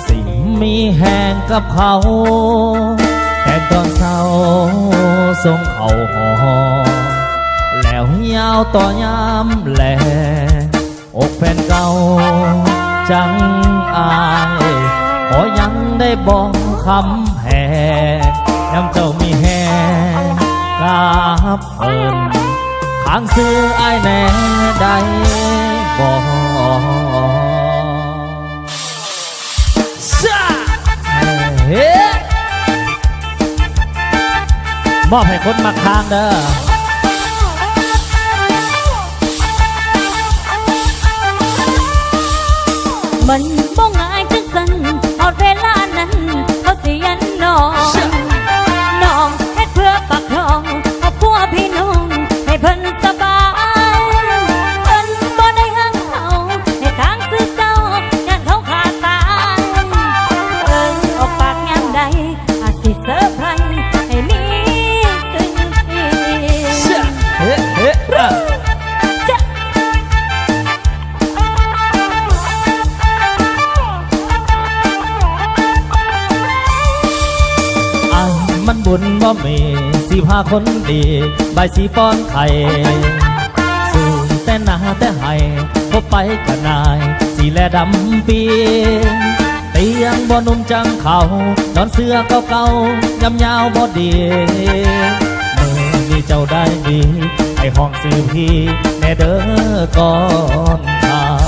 สิมีแห่งกับเขาแต่ตอนเศร้าส่งเขาหอแล้วยาวต่อยามแหลอกแฟนเก่าจังอายขอยังได้บอกคำแห่น้ำเจ้ามีแห่กับเพิ่นข้างซื้ออายแน่ได้บอกมอบให้คนมาค้างเด้อมันบ่ง่ายจังสันเอาเวลานั้นเขาสิยันน้องเฮ็ดเพื่อปากท้องเอาพัวพี่น้องให้เพิ่นสบายเพิ่นบ่ได้หักเขาให้ทางซื้อเจ้ายันเขาขาดตายออกปากยามใดอาจสิเซอร์ไพรส์ให้มีซึ้งมันบุญบ่มีสิพาคนดีใบสีป้อนไข่สู่แต่หนาแต่ให้พบไปกันนายสีแลดำปีเตียงบ่นุ่มจังเขานอนเสื้อเก่าๆยำยาวบ่ดีเมื่อมีเจ้าได้ดีให้ห้องซื้อพี่แน่เด้อก่อนทาง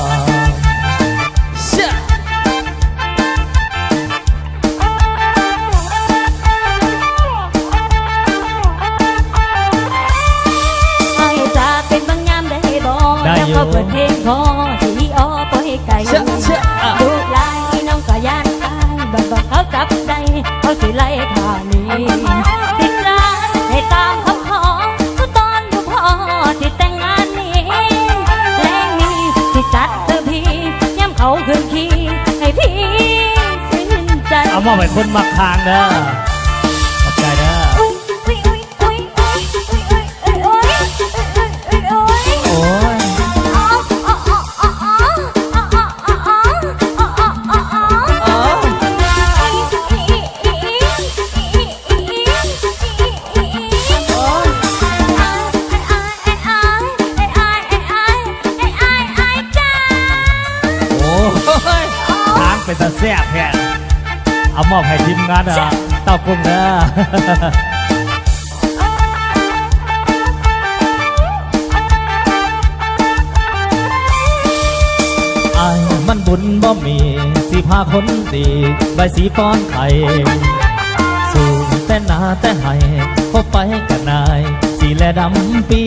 เขาเปิดเพลงพอสีอ้อปล่อยไก่ลูกลายน้องก็ย่านตายบอกเขาจับได้เขาสิไล่ขานี้สิกล้าให้ตามคำขอก็ตอนอยู่พอที่แต่งงานนี้แรงนี้ที่จัดเธอพี่ย้ำเขาคืนขี้ให้พี่สิ้นใจเอามาเป็นคนมักทางเด้อขอบใจเด้อเป็นตาแซ่บแท้เอามอบให้ทีมงานเต้ากุ้งเด้อไอ้มันบุญบ่มีสิพาคนดีใบสีป้อนไข่สูงแต่หนาแต่ให้พบไปกันนายสีแลดำปี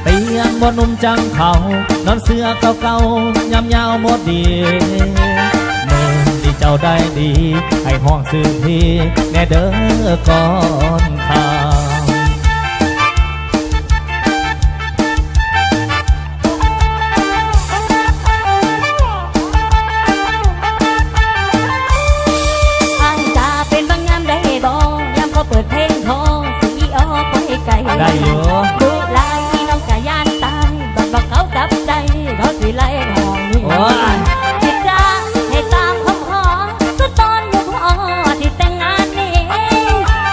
เตียงบ่นุ่มจังเขานอนเสื้อเก่าๆยำยาวหมดดีเมื่อที่เจ้าได้ดีให้ห้องซื้อพี่แน่เด้อก่อนทางอาจจะเป็นบางงามได้บอกยามเขาเปิดเพลงพอสีอ้อปล่อยไก่ได้อยู่ลูกลายน้องก็ย่านตายบอกเขาจับได้เขาสิไล่ห้องนี้สิกล้าให้ตามคำขอก็ตอนอยู่พอที่แต่งงานนี้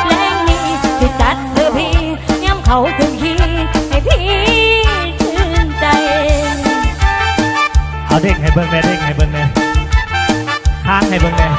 แรงนี้ที่จัดเธอพี่ย้ำเขาถึงขี้ให้พี่ชื่นใจเอาเด้งให้เบิ่งแน่เด้งให้เบิ่งแน่ค้างให้เบิ่งแน่